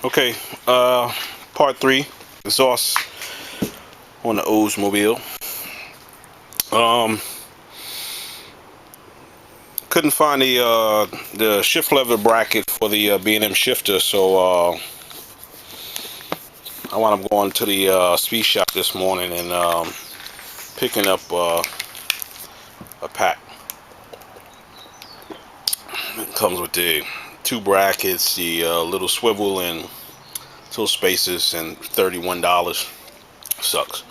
Okay, part 3, exhaust on the Oldsmobile. Couldn't find the shift lever bracket for the B&M shifter, so I wound up going to the speed shop this morning and picking up a pack. It comes with the 2 brackets, the little swivel and 2 spaces, and $31. Sucks.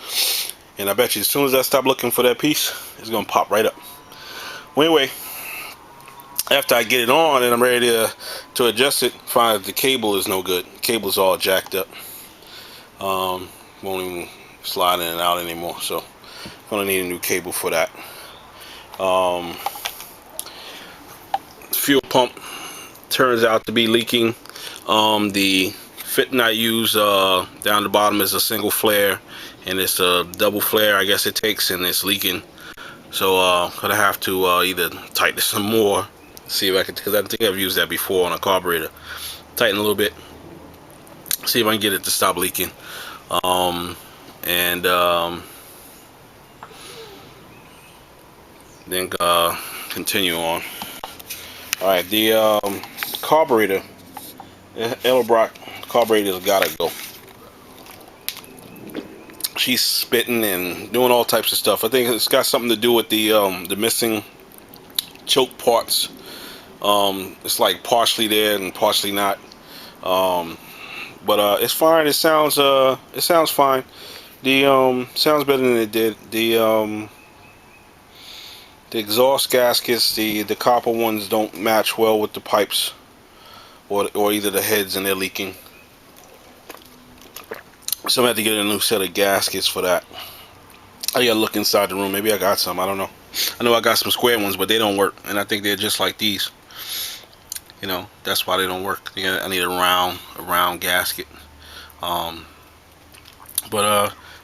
And I bet you as soon as I stop looking for that piece, it's gonna pop right up. Well, anyway, after I get it on and I'm ready to adjust it, find that the cable is no good. The cable's all jacked up. Won't even slide in and out anymore, so gonna need a new cable for that. Fuel pump turns out to be leaking. The fitting I use down the bottom is a single flare, and it's a double flare I guess it takes, and it's leaking. So gonna have to either tighten some more, see if I can, because I think I've used that before on a carburetor. Tighten a little bit, see if I can get it to stop leaking, and then continue on. All right, the carburetor, Edelbrock carburetor's gotta go. She's spitting and doing all types of stuff. I think it's got something to do with the missing choke parts. It's like partially there and partially not. But it's fine. It sounds fine. The sounds better than it did. The exhaust gaskets, the copper ones don't match well with the pipes or either the heads, and they're leaking. So I'm gonna have to get a new set of gaskets for that. I gotta look inside the room. Maybe I got some. I don't know. I know I got some square ones, but they don't work, and I think they're just like these. You know, that's why they don't work. I need a round gasket. But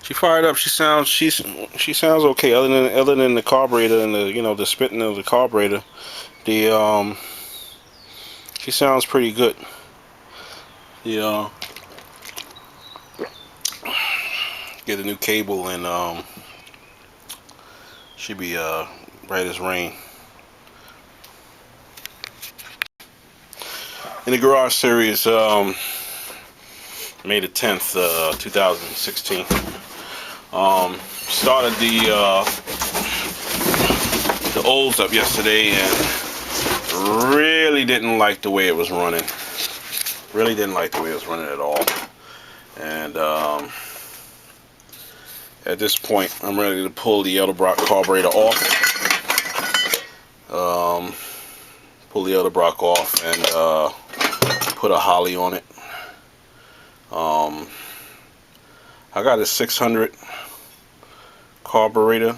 she fired up. She sounds okay. Other than the carburetor and the spitting of the carburetor, the she sounds pretty good. The get a new cable and she'd be bright as rain. In the garage series, May the 10th, 2016. Started the Olds up yesterday and really didn't like the way it was running. Really didn't like the way it was running at all. And at this point, I'm ready to pull the Edelbrock carburetor off. Pull the Edelbrock off and put a Holly on it. I got a 600 carburetor,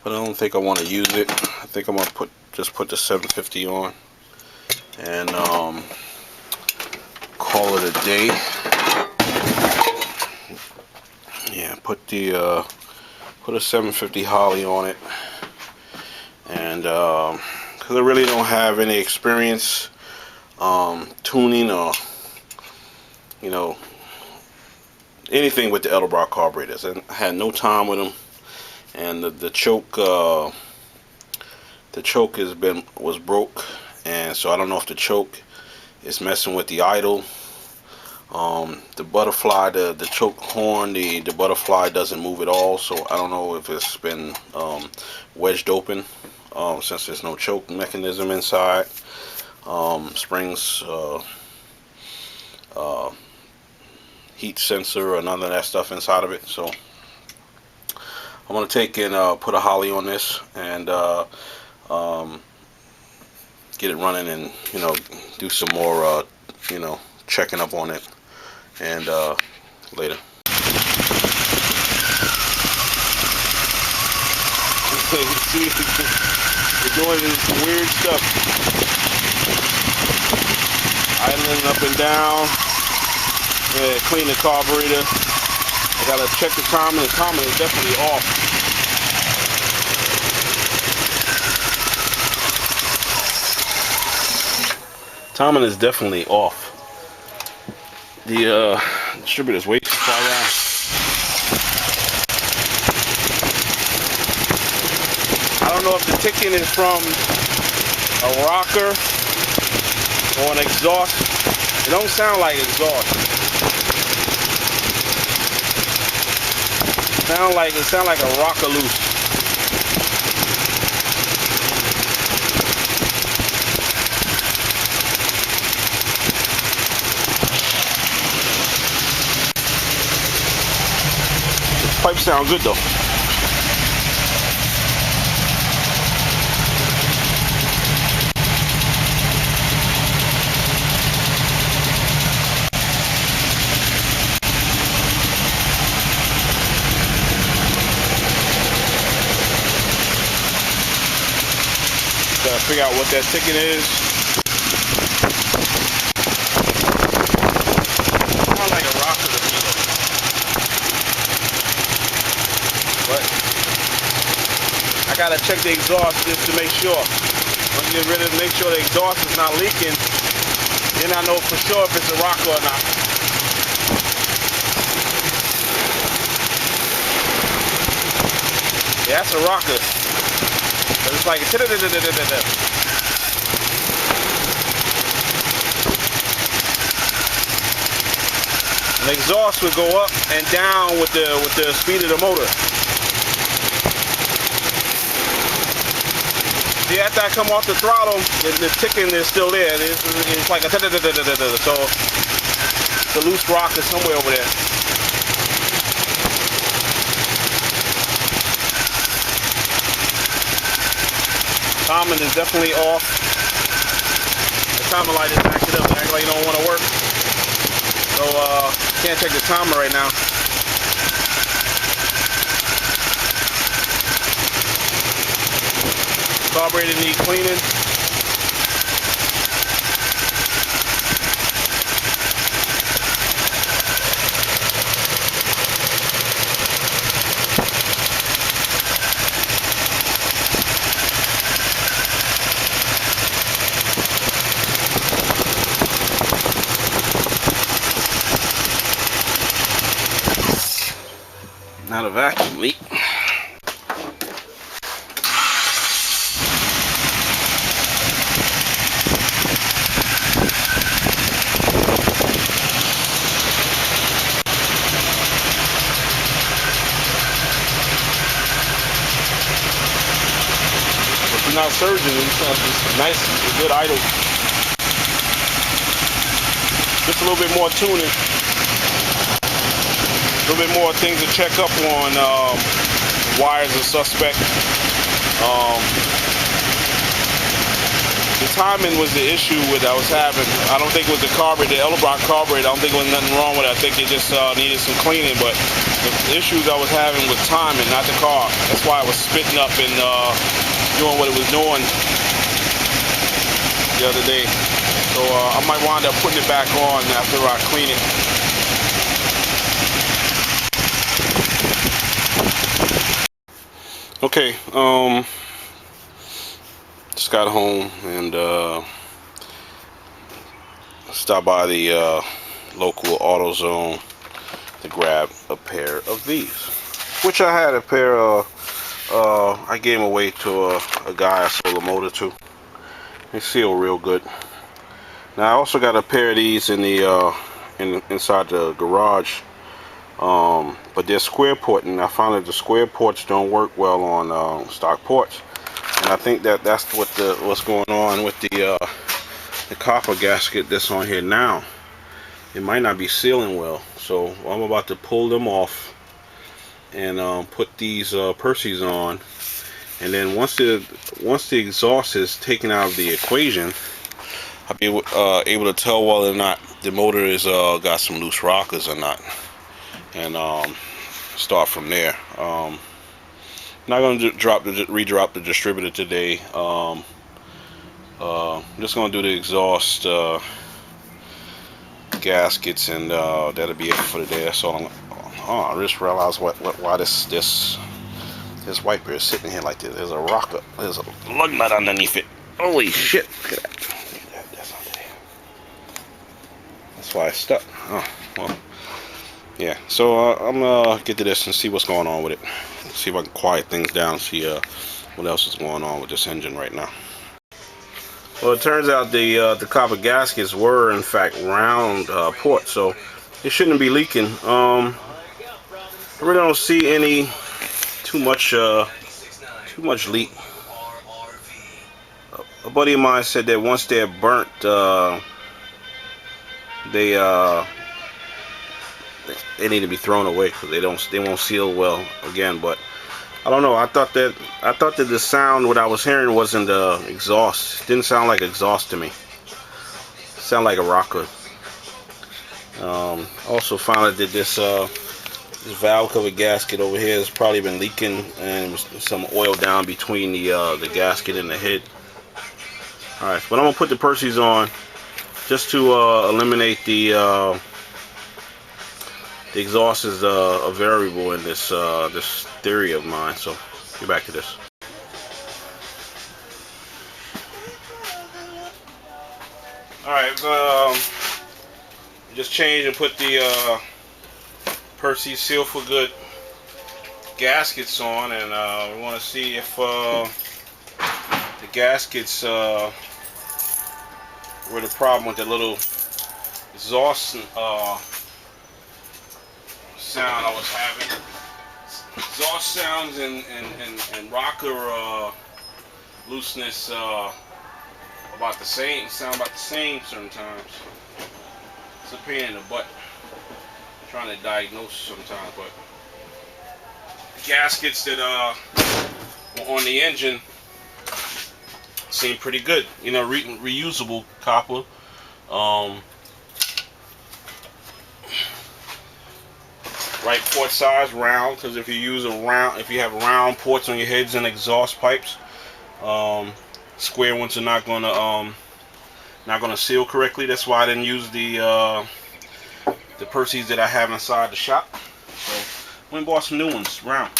but I don't think I want to use it. I think I'm gonna just put the 750 on and call it a day. Yeah, put a 750 Holly on it, and because I really don't have any experience tuning or anything with the Edelbrock carburetors. I had no time with them, and the choke was broke, and so I don't know if the choke is messing with the idle. The butterfly, the choke horn, the butterfly doesn't move at all, so I don't know if it's been wedged open since there's no choke mechanism inside. Springs, heat sensor, or none of that stuff inside of it. So I'm gonna take and put a Holly on this and get it running, and do some more checking up on it, and later. See, we're doing this weird stuff, idling up and down. Yeah, clean the carburetor. I gotta check the timing. The timing is definitely off. Timing is definitely off. The distributor's way too far around. I don't know if the ticking is from a rocker or an exhaust. It don't sound like exhaust. It sound like a rocker loose. Pipe sound good though. Gotta figure out what that ticking is. Sound like a rocker to me though. But I gotta check the exhaust just to make sure. Once you get rid of it, make sure the exhaust is not leaking. Then I know for sure if it's a rocker or not. Yeah, that's a rocker. But it's like the exhaust would go up and down with the speed of the motor. See, after I come off the throttle, the ticking is still there. It's like a so it's a loose rocker somewhere over there. Timing is definitely off. The timer light is acted up. Act like you don't want to work. So can't check the timer right now. Carburetor need cleaning. Not a vacuum leak. Not surging, it's nice, it's a good idle. Just a little bit more tuning, a little bit more things to check up on. Wires are suspect. The timing was the issue I was having. I don't think it was the carburetor, the Elderbrock carburetor. I don't think there was nothing wrong with it. I think it just needed some cleaning, but the issues I was having was timing, not the car. That's why it was spitting up and doing what it was doing the other day. So I might wind up putting it back on after I clean it. Okay, just got home and stopped by the local AutoZone to grab a pair of these, which I had a pair of. I gave them away to a guy I sold a motor to. They seal real good. Now I also got a pair of these in the inside the garage, but they're square porting. I found that the square ports don't work well on stock ports, and I think that's what's going on with the copper gasket that's on here now. It might not be sealing well, so I'm about to pull them off and put these Percy's on, and then once the exhaust is taken out of the equation, I'll be able to tell whether or not the motor is got some loose rockers or not, and start from there. I'm not going to redrop the distributor today. Just going to do the exhaust gaskets, and that'll be it for today. That's all. I just realized why this wiper is sitting here like this. There's a rocker. There's a lug nut underneath it. Holy shit! Look at that. That's under there. That's why it's stuck. Oh, well. Yeah, so I'm gonna get to this and see what's going on with it. See if I can quiet things down, see what else is going on with this engine right now. Well, it turns out the copper gaskets were in fact round ports, so it shouldn't be leaking. I really don't see any too much leak. A buddy of mine said that once they're burnt, they need to be thrown away because they won't seal well again. But I don't know. I thought that the sound what I was hearing wasn't exhaust. It didn't sound like exhaust to me. It sounded like a rocker. Also found out that this valve cover gasket over here has probably been leaking and some oil down between the gasket and the head. All right, but I'm gonna put the Percy's on just to eliminate the exhaust is a variable in this this theory of mine. So get back to this. All right, just change and put the Percy Seal for Good gaskets on, and we want to see if the gaskets were the problem with the little exhaust sound I was having. Exhaust sounds and rocker looseness about the same. Sound about the same sometimes. It's a pain in the butt trying to diagnose sometimes, but the gaskets that were on the engine seem pretty good. You know, reusable copper. Right port size, round, because if you use if you have round ports on your heads and exhaust pipes, square ones are not gonna seal correctly. That's why I didn't use the Percy's that I have inside the shop. So I went and bought some new ones, round.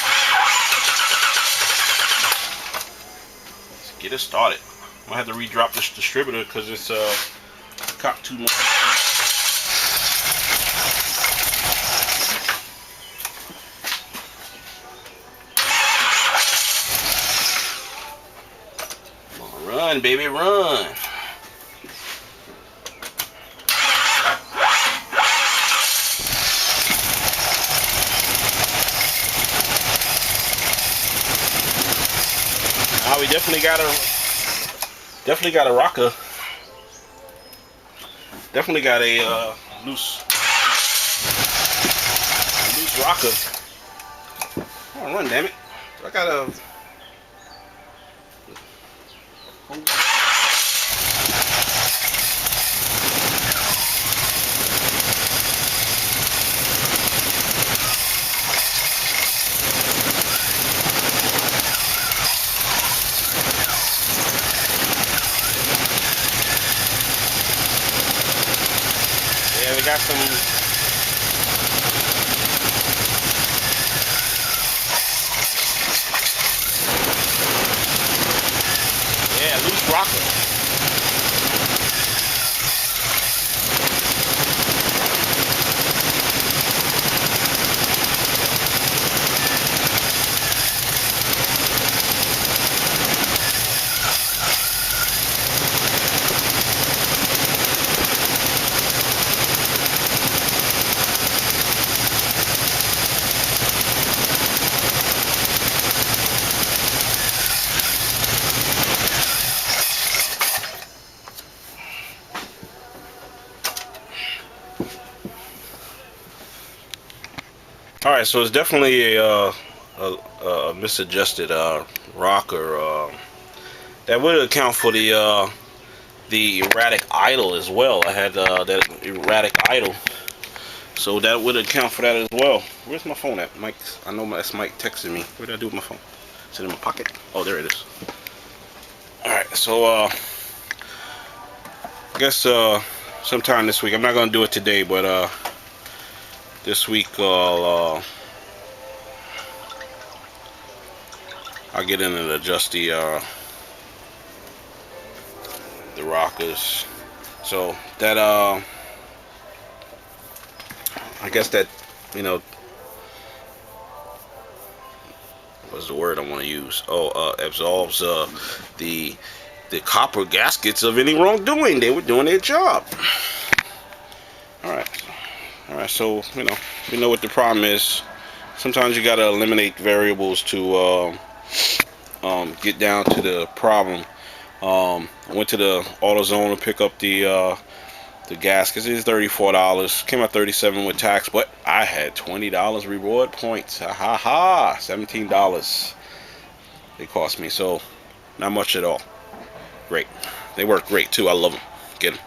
Let's get it started. I might have to re-drop this distributor because it's cocked too much. Run, baby, run. Now we definitely got a rocker. Definitely got a loose rocker. Come on, run, damn it. I got a we got some loose rocker. Alright, so it's definitely a misadjusted rocker. That would account for the erratic idle as well. I had that erratic idle, so that would account for that as well. Where's my phone at? Mike, I know that's Mike texting me. What did I do with my phone? Is it in my pocket? Oh, there it is. Alright, so I guess sometime this week. I'm not gonna do it today, but this week I'll get in and adjust the rockers. So that I guess that, you know, what's the word I want to use? Oh, absolves the copper gaskets of any wrongdoing. They were doing their job. All right. All right. So, you know, we know what the problem is. Sometimes you got to eliminate variables to get down to the problem. I went to the AutoZone to pick up the gaskets. It is $34. Came out $37 with tax, but I had $20 reward points. Ha ha ha! $17 they cost me, so not much at all. Great. They work great too. I love them. Get them.